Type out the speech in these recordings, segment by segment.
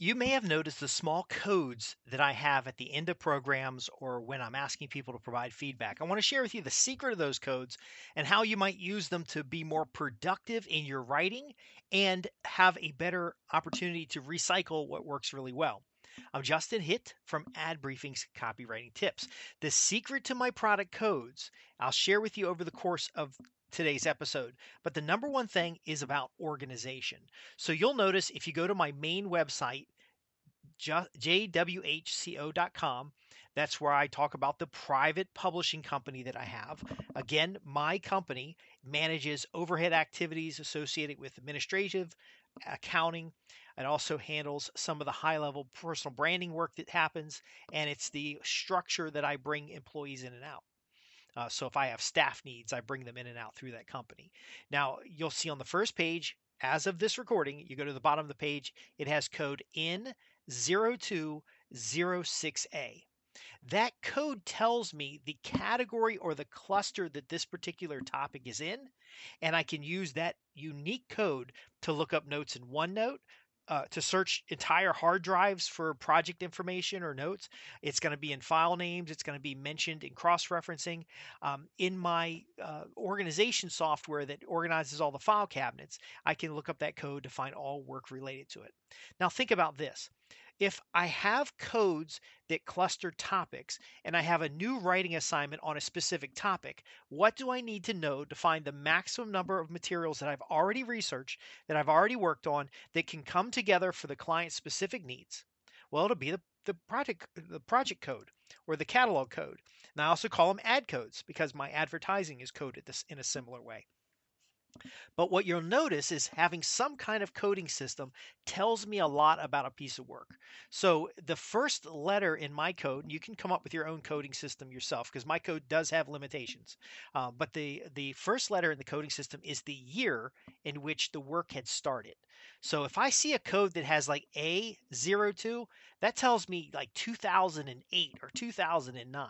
You may have noticed the small codes that I have at the end of programs or when I'm asking people to provide feedback. I want to share with you the secret of those codes and how you might use them to be more productive in your writing and have a better opportunity to recycle what works really well. I'm Justin Hitt from Ad Briefing's Copywriting Tips. The secret to my product codes I'll share with you over the course of today's episode. But the number one thing is about organization. So you'll notice if you go to my main website, jwhco.com. That's where I talk about the private publishing company that I have. Again, my company manages overhead activities associated with administrative, accounting. It also handles some of the high level personal branding work that happens, and it's the structure that I bring employees in and out. So if I have staff needs, I bring them in and out through that company. Now, you'll see on the first page, as of this recording, you go to the bottom of the page, it has code N0206A. That code tells me the category or the cluster that this particular topic is in, and I can use that unique code to look up notes in OneNote, to search entire hard drives for project information or notes. It's going to be in file names. It's going to be mentioned in cross-referencing. In my organization software that organizes all the file cabinets, I can look up that code to find all work related to it. Now think about this. If I have codes that cluster topics and I have a new writing assignment on a specific topic, what do I need to know to find the maximum number of materials that I've already researched, that I've already worked on, that can come together for the client's specific needs? Well, it'll be the project code or the catalog code. And I also call them ad codes because my advertising is coded this in a similar way. But what you'll notice is having some kind of coding system tells me a lot about a piece of work. So the first letter in my code, and you can come up with your own coding system yourself because my code does have limitations. But the first letter in the coding system is the year in which the work had started. So if I see a code that has like A02, that tells me like 2008 or 2009.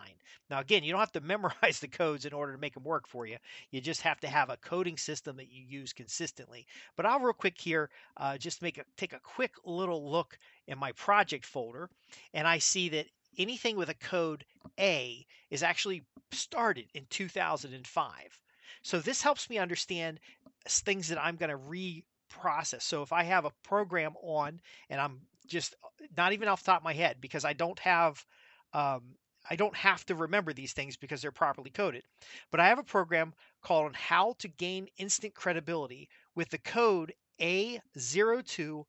Now, again, you don't have to memorize the codes in order to make them work for you. You just have to have a coding system that you use consistently. But I'll real quick here, just take a quick little look in my project folder, and I see that anything with a code A is actually started in 2005. So this helps me understand things that I'm going to reprocess. So if I have a program on, and I'm just not even off the top of my head because um, I don't have to remember these things because they're properly coded. But I have a program called on how to gain instant credibility with the code A0208A.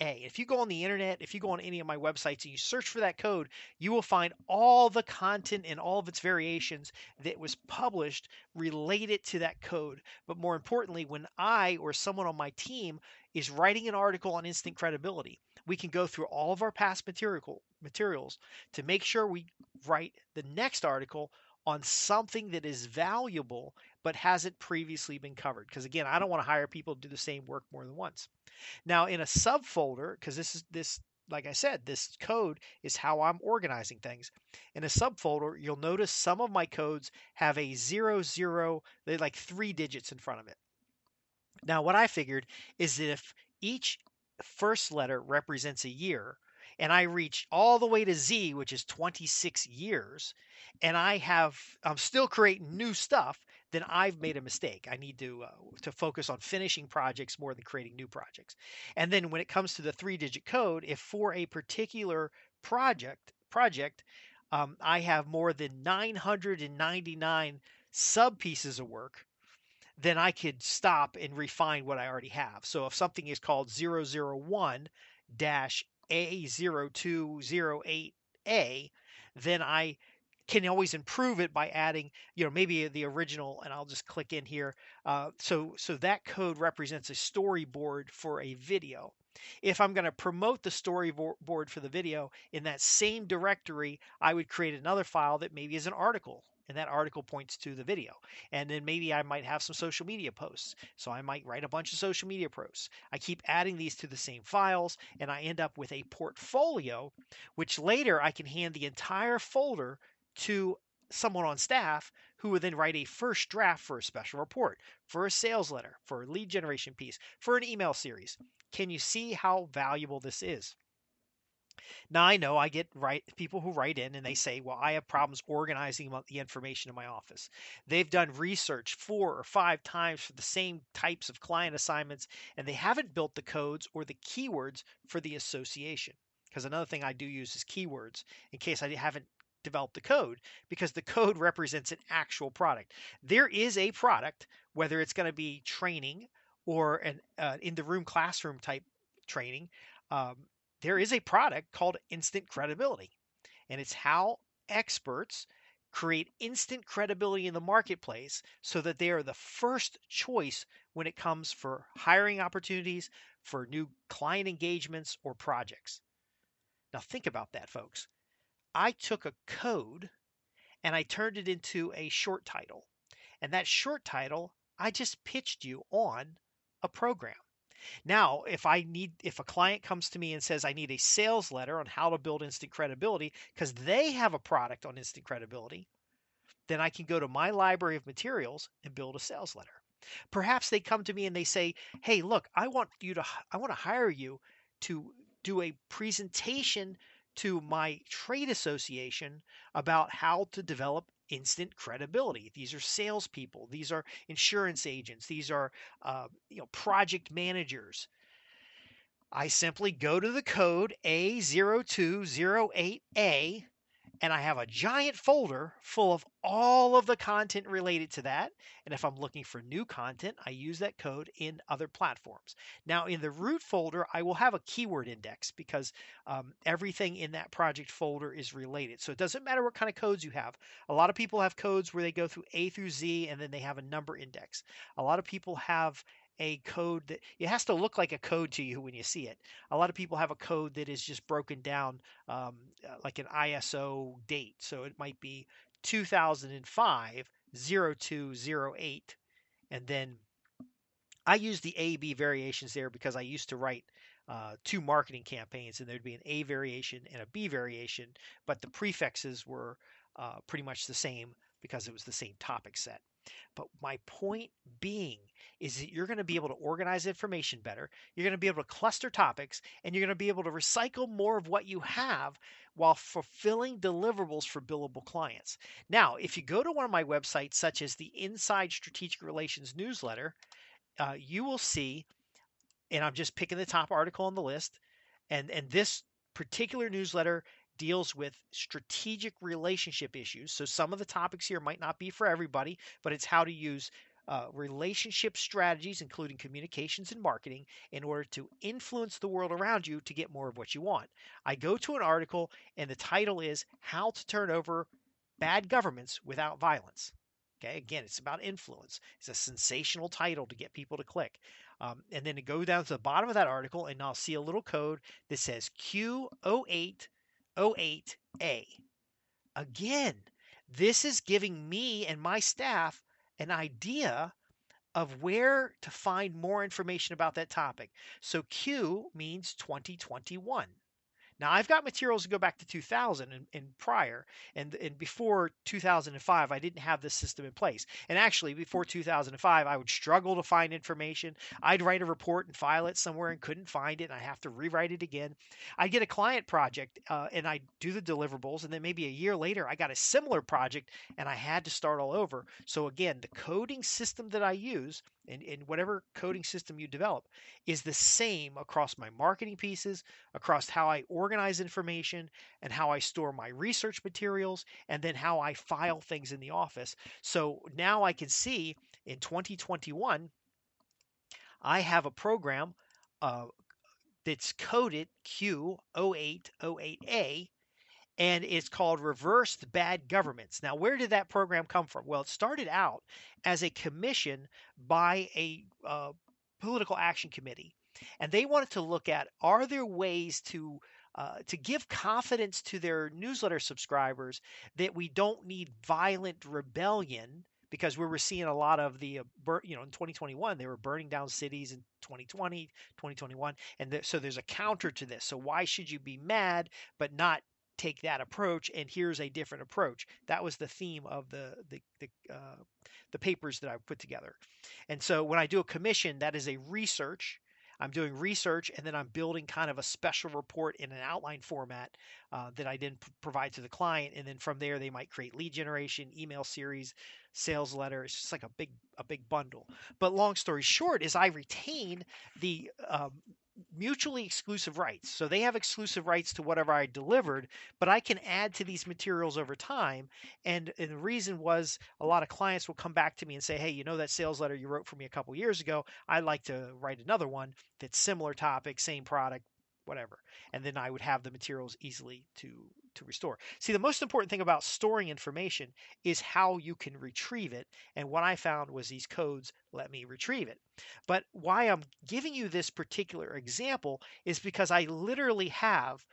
If you go on the internet, if you go on any of my websites and you search for that code, you will find all the content and all of its variations that was published related to that code. But more importantly, when I or someone on my team is writing an article on instant credibility, we can go through all of our past materials to make sure we write the next article on something that is valuable but hasn't previously been covered. Because again, I don't want to hire people to do the same work more than once. Now, in a subfolder, because like I said, this code is how I'm organizing things. In a subfolder, you'll notice some of my codes have a 00, they're like 3 digits in front of it. Now, what I figured is that if each first letter represents a year, and I reach all the way to Z, which is 26 years, and I'm still creating new stuff, then I've made a mistake. I need to focus on finishing projects more than creating new projects. And then when it comes to the 3-digit code, if for a particular project, I have more than 999 sub pieces of work, then I could stop and refine what I already have. So if something is called 001 A0208A, then I can always improve it by adding, maybe the original, and I'll just click in here. So that code represents a storyboard for a video. If I'm going to promote the storyboard for the video in that same directory, I would create another file that maybe is an article, and that article points to the video. And then maybe I might have some social media posts. So I might write a bunch of social media posts. I keep adding these to the same files, and I end up with a portfolio, which later I can hand the entire folder to someone on staff who would then write a first draft for a special report, for a sales letter, for a lead generation piece, for an email series. Can you see how valuable this is? Now I know I get people who write in and they say, "Well, I have problems organizing the information in my office." They've done research 4 or 5 times for the same types of client assignments, and they haven't built the codes or the keywords for the association. Because another thing I do use is keywords in case I haven't developed the code, because the code represents an actual product. There is a product, whether it's going to be training or an in the room classroom type training. Um, there is a product called instant credibility, and it's how experts create instant credibility in the marketplace so that they are the first choice when it comes for hiring opportunities, for new client engagements or projects. Now think about that, folks. I took a code and I turned it into a short title, and that short title I just pitched you on a program. Now, if a client comes to me and says, I need a sales letter on how to build instant credibility because they have a product on instant credibility, then I can go to my library of materials and build a sales letter. Perhaps they come to me and they say, hey, look, I want to hire you to do a presentation to my trade association about how to develop instant credibility. These are salespeople. These are insurance agents. These are project managers. I simply go to the code A0208A, and I have a giant folder full of all of the content related to that. And if I'm looking for new content, I use that code in other platforms. Now, in the root folder, I will have a keyword index because everything in that project folder is related. So it doesn't matter what kind of codes you have. A lot of people have codes where they go through A through Z and then they have a number index. A lot of people have a code that it has to look like a code to you when you see it. A lot of people have a code that is just broken down like an ISO date. So it might be 2005 0208. And then I use the A B variations there because I used to write 2 marketing campaigns, and there'd be an A variation and a B variation, but the prefixes were pretty much the same because it was the same topic set. But my point being is that you're going to be able to organize information better. You're going to be able to cluster topics, and you're going to be able to recycle more of what you have while fulfilling deliverables for billable clients. Now, if you go to one of my websites, such as the Inside Strategic Relations newsletter, you will see, and I'm just picking the top article on the list, and this particular newsletter deals with strategic relationship issues. So some of the topics here might not be for everybody, but it's how to use relationship strategies, including communications and marketing, in order to influence the world around you to get more of what you want. I go to an article, and the title is How to Turn Over Bad Governments Without Violence. Okay, again, it's about influence. It's a sensational title to get people to click. And then to go down to the bottom of that article, and I'll see a little code that says Q0808A. Again, this is giving me and my staff an idea of where to find more information about that topic. So Q means 2021. Now, I've got materials that go back to 2000 and prior, and before 2005, I didn't have this system in place. And actually, before 2005, I would struggle to find information. I'd write a report and file it somewhere and couldn't find it, and I have to rewrite it again. I'd get a client project, and I'd do the deliverables, and then maybe a year later, I got a similar project, and I had to start all over. So again, the coding system that I use, and whatever coding system you develop, is the same across my marketing pieces, across how I organize information, and how I store my research materials, and then how I file things in the office. So now I can see in 2021, I have a program uh, that's coded Q0808A, and it's called Reversed Bad Governments. Now, where did that program come from? Well, it started out as a commission by a political action committee, and they wanted to look at, are there ways to give confidence to their newsletter subscribers that we don't need violent rebellion, because we were seeing a lot of the in 2021 they were burning down cities, in 2020 2021, and so there's a counter to this. So why should you be mad but not take that approach, and here's a different approach. That was the theme of the papers that I put together. And so when I do a commission, that is a research. I'm doing research, and then I'm building kind of a special report in an outline format that I then provide to the client. And then from there, they might create lead generation, email series, sales letter. It's just like a big bundle. But long story short is I retain the mutually exclusive rights. So they have exclusive rights to whatever I delivered, but I can add to these materials over time. And the reason was a lot of clients will come back to me and say, hey, you know that sales letter you wrote for me a couple years ago? I'd like to write another one that's similar topic, same product, whatever. And then I would have the materials easily to restore. See, the most important thing about storing information is how you can retrieve it. And what I found was these codes let me retrieve it. But why I'm giving you this particular example is because I literally have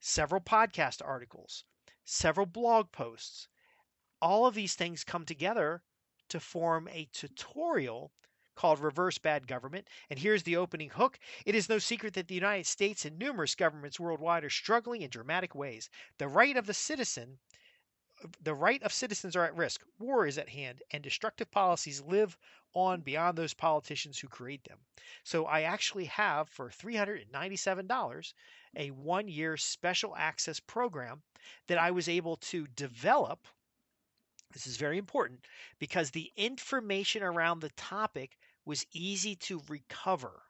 several podcast articles, several blog posts. All of these things come together to form a tutorial called Reverse Bad Government. And here's the opening hook. It is no secret that the United States and numerous governments worldwide are struggling in dramatic ways. The right of citizens are at risk. War is at hand, and destructive policies live on beyond those politicians who create them. So I actually have for $397 a 1-year special access program that I was able to develop. This is very important because the information around the topic was easy to recover.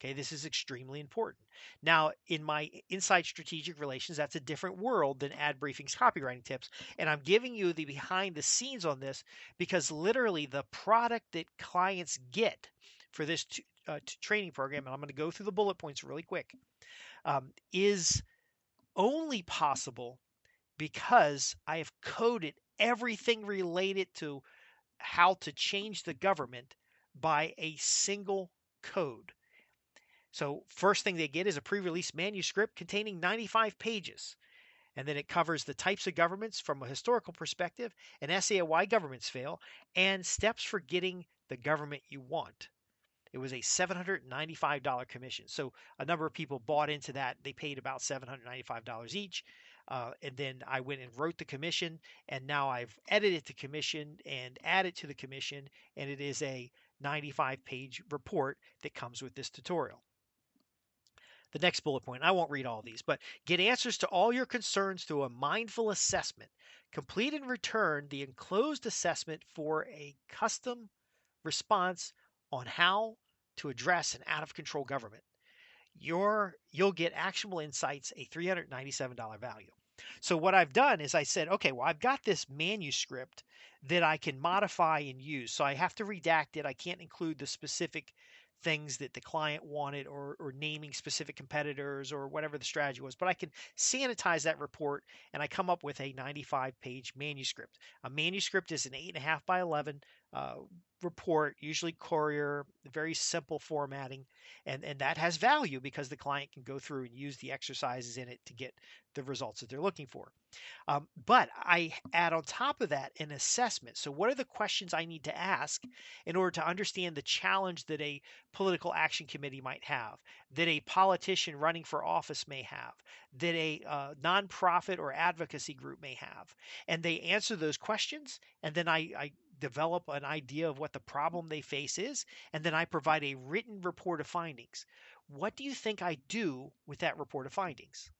Okay, this is extremely important. Now, in my Inside Strategic Relations, that's a different world than Ad Briefing's copywriting tips. And I'm giving you the behind the scenes on this because literally the product that clients get for this training program, and I'm going to go through the bullet points really quick, is only possible because I have coded everything related to how to change the government by a single code. So first thing they get is a pre-release manuscript containing 95 pages. And then it covers the types of governments from a historical perspective, an essay on why governments fail, and steps for getting the government you want. It was a $795 commission. So a number of people bought into that. They paid about $795 each. And then I went and wrote the commission, and now I've edited the commission and added to the commission, and it is a 95-page report that comes with this tutorial. The next bullet point, I won't read all these, but get answers to all your concerns through a mindful assessment. Complete and return the enclosed assessment for a custom response on how to address an out-of-control government. You'll get actionable insights, a $397 value. So what I've done is I said, okay, well, I've got this manuscript that I can modify and use. So I have to redact it. I can't include the specific things that the client wanted or naming specific competitors or whatever the strategy was. But I can sanitize that report, and I come up with a 95-page manuscript. A manuscript is an 8.5 by 11 report, usually Courier, very simple formatting, and that has value because the client can go through and use the exercises in it to get the results that they're looking for. But I add on top of that an assessment. So what are the questions I need to ask in order to understand the challenge that a political action committee might have, that a politician running for office may have, that a nonprofit or advocacy group may have? And they answer those questions, and then I develop an idea of what the problem they face is, and then I provide a written report of findings. What do you think I do with that report of findings?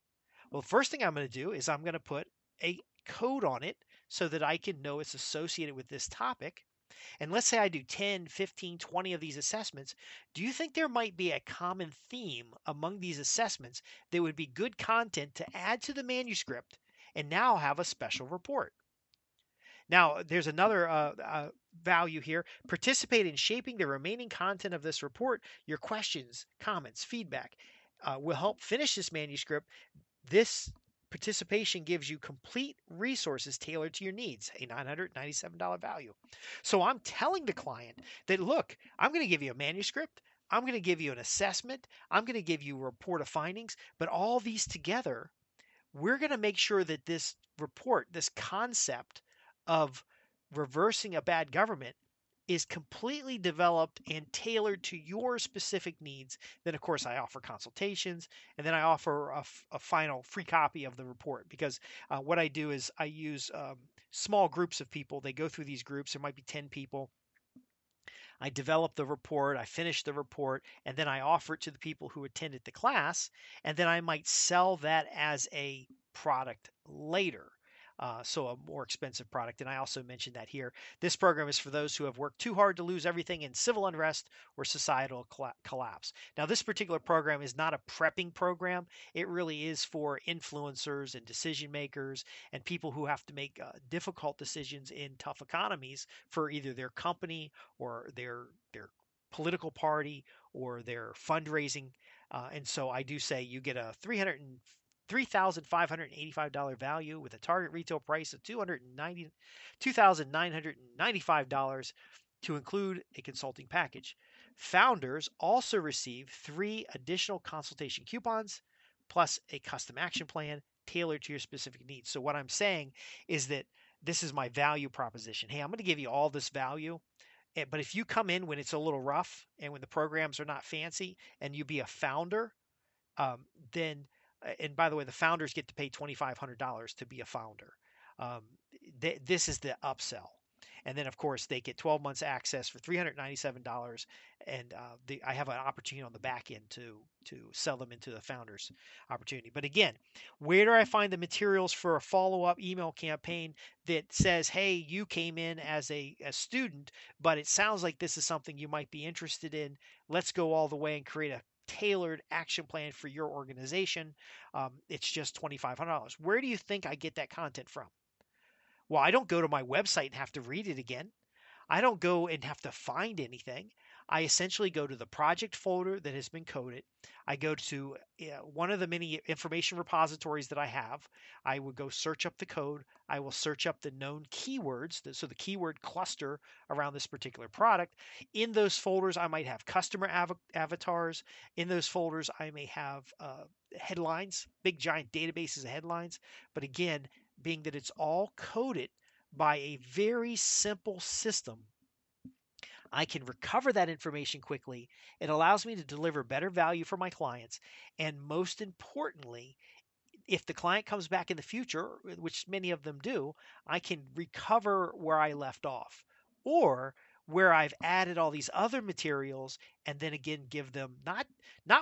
Well, the first thing I'm going to do is I'm going to put a code on it so that I can know it's associated with this topic. And let's say I do 10, 15, 20 of these assessments. Do you think there might be a common theme among these assessments that would be good content to add to the manuscript and now have a special report? Now, there's another value here. Participate in shaping the remaining content of this report. Your questions, comments, feedback will help finish this manuscript. This participation gives you complete resources tailored to your needs, a $997 value. So I'm telling the client that, look, I'm going to give you a manuscript. I'm going to give you an assessment. I'm going to give you a report of findings. But all these together, we're going to make sure that this report, this concept of reversing a bad government is completely developed and tailored to your specific needs. Then, of course, I offer consultations, and then I offer a final free copy of the report, because what I do is I use small groups of people. They go through these groups. There might be 10 people. I develop the report, I finish the report, and then I offer it to the people who attended the class, and then I might sell that as a product later. So a more expensive product. And I also mentioned that here. This program is for those who have worked too hard to lose everything in civil unrest or societal collapse. Now, this particular program is not a prepping program. It really is for influencers and decision makers and people who have to make difficult decisions in tough economies for either their company or their political party or their fundraising. And so I do say you get a $3,585 value with a target retail price of $2,995 to include a consulting package. Founders also receive 3 additional consultation coupons plus a custom action plan tailored to your specific needs. So what I'm saying is that this is my value proposition. Hey, I'm going to give you all this value, but if you come in when it's a little rough and when the programs are not fancy and you be a founder, then, and by the way, the founders get to pay $2,500 to be a founder. Um, this is the upsell. And then, of course, they get 12 months access for $397, and I have an opportunity on the back end to sell them into the founders opportunity. But again, where do I find the materials for a follow-up email campaign that says, "Hey, you came in as a student, but it sounds like this is something you might be interested in. Let's go all the way and create a tailored action plan for your organization. It's just $2,500." Where do you think I get that content from? Well, I don't go to my website and have to read it again. I don't go and have to find anything. I essentially go to the project folder that has been coded. I go to one of the many information repositories that I have. I would go search up the code. I will search up the known keywords, so the keyword cluster around this particular product. In those folders, I might have customer avatars. In those folders, I may have headlines, big giant databases of headlines. But again, being that it's all coded by a very simple system, I can recover that information quickly. It allows me to deliver better value for my clients. And most importantly, if the client comes back in the future, which many of them do, I can recover where I left off, or where I've added all these other materials and then again give them not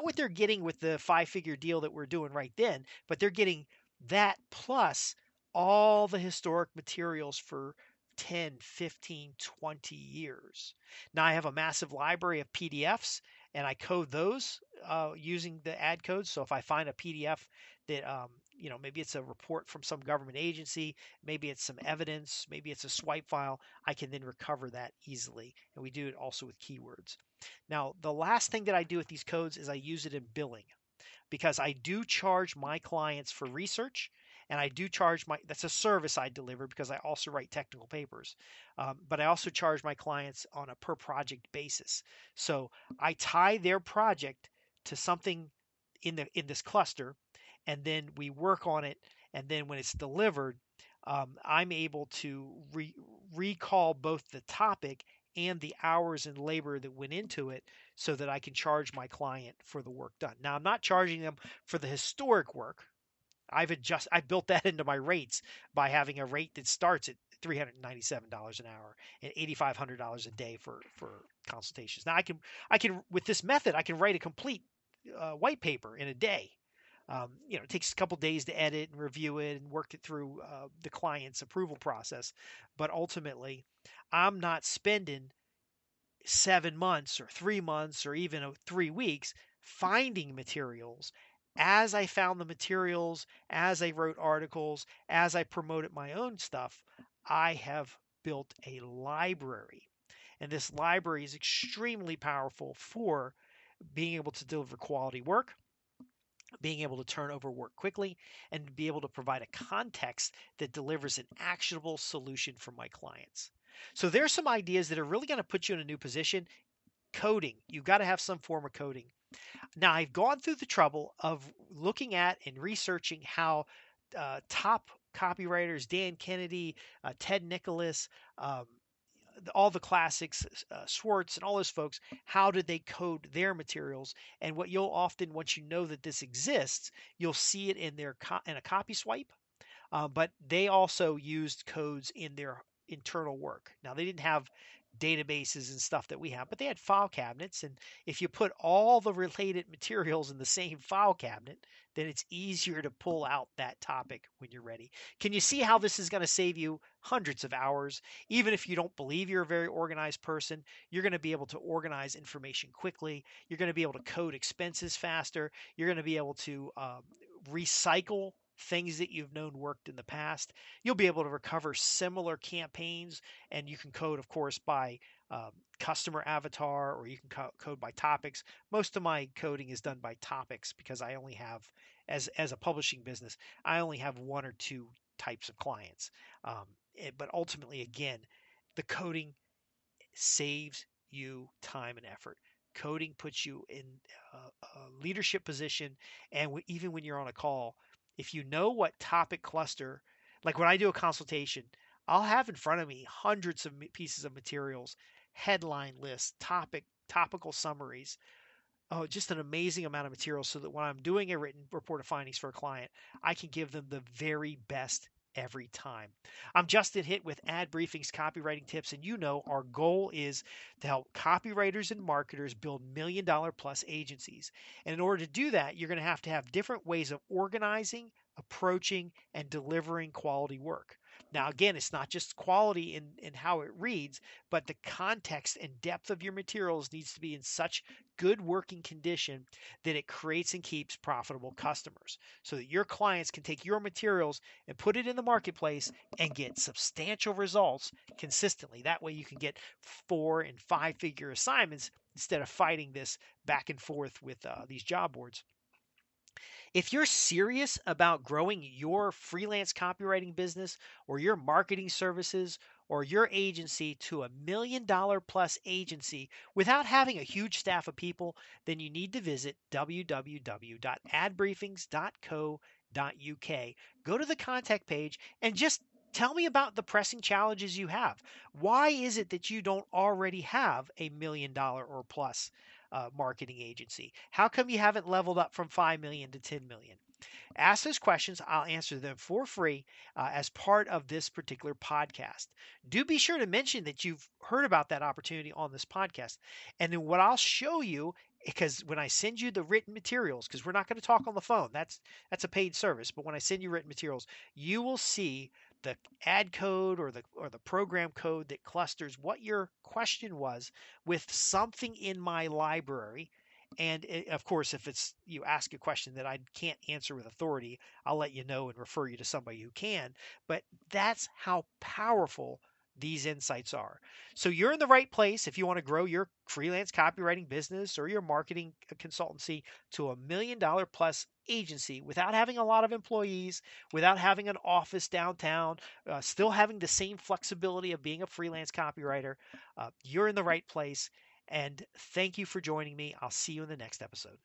what they're getting with the 5-figure deal that we're doing right then, but they're getting that plus all the historic materials for 10, 15, 20 years. Now I have a massive library of PDFs and I code those using the ad codes. So if I find a PDF that maybe it's a report from some government agency, maybe it's some evidence, maybe it's a swipe file, I can then recover that easily. And we do it also with keywords. Now, the last thing that I do with these codes is I use it in billing, because I do charge my clients for research, and I do charge that's a service I deliver because I also write technical papers. But I also charge my clients on a per project basis. So I tie their project to something in this cluster, and then we work on it. And then when it's delivered, I'm able to recall both the topic and the hours and labor that went into it, so that I can charge my client for the work done. Now, I'm not charging them for the historic work. I built that into my rates by having a rate that starts at $397 an hour and $8,500 a day for consultations. Now I can with this method I can write a complete white paper in a day. It takes a couple days to edit and review it and work it through the client's approval process. But ultimately, I'm not spending 7 months or 3 months or even 3 weeks finding materials. As I found the materials, as I wrote articles, as I promoted my own stuff, I have built a library. And this library is extremely powerful for being able to deliver quality work, being able to turn over work quickly, and be able to provide a context that delivers an actionable solution for my clients. So there's some ideas that are really going to put you in a new position. Coding, you've got to have some form of coding. Now, I've gone through the trouble of looking at and researching how top copywriters, Dan Kennedy, Ted Nicholas, all the classics, Schwartz and all those folks, how did they code their materials? And what you'll often, once you know that this exists, you'll see it in their in a copy swipe. But they also used codes in their internal work. Now, they didn't have databases and stuff that we have, but they had file cabinets. And if you put all the related materials in the same file cabinet, then it's easier to pull out that topic when you're ready. Can you see how this is going to save you hundreds of hours? Even if you don't believe you're a very organized person, you're going to be able to organize information quickly. You're going to be able to code expenses faster. You're going to be able to recycle things that you've known worked in the past. You'll be able to recover similar campaigns, and you can code, of course, by customer avatar, or you can code by topics. Most of my coding is done by topics because I only have, as a publishing business, I only have one or two types of clients. But ultimately, again, the coding saves you time and effort. Coding puts you in a leadership position, and even when you're on a call, if you know what topic cluster, like when I do a consultation, I'll have in front of me hundreds of pieces of materials, headline lists, topical summaries, just an amazing amount of material so that when I'm doing a written report of findings for a client, I can give them the very best every time. I'm Justin Hitt with Ad Briefing's copywriting tips, and our goal is to help copywriters and marketers build $1 million plus agencies. And in order to do that, you're going to have different ways of organizing, approaching, and delivering quality work. Now, again, it's not just quality in how it reads, but the context and depth of your materials needs to be in such good working condition that it creates and keeps profitable customers so that your clients can take your materials and put it in the marketplace and get substantial results consistently. That way you can get 4 and 5 figure assignments instead of fighting this back and forth with these job boards. If you're serious about growing your freelance copywriting business or your marketing services or your agency to $1 million plus agency without having a huge staff of people, then you need to visit www.adbriefings.co.uk. Go to the contact page and just tell me about the pressing challenges you have. Why is it that you don't already have $1 million or plus marketing agency? How come you haven't leveled up from 5 million to 10 million? Ask those questions. I'll answer them for free as part of this particular podcast. Do be sure to mention that you've heard about that opportunity on this podcast. And then what I'll show you, because when I send you the written materials, because we're not going to talk on the phone, that's a paid service. But when I send you written materials, you will see the ad code or the program code that clusters what your question was with something in my library. And of course, if it's you ask a question that I can't answer with authority, I'll let you know and refer you to somebody who can. But that's how powerful these insights are. So you're in the right place if you want to grow your freelance copywriting business or your marketing consultancy to $1 million plus agency without having a lot of employees, without having an office downtown, still having the same flexibility of being a freelance copywriter. You're in the right place. And thank you for joining me. I'll see you in the next episode.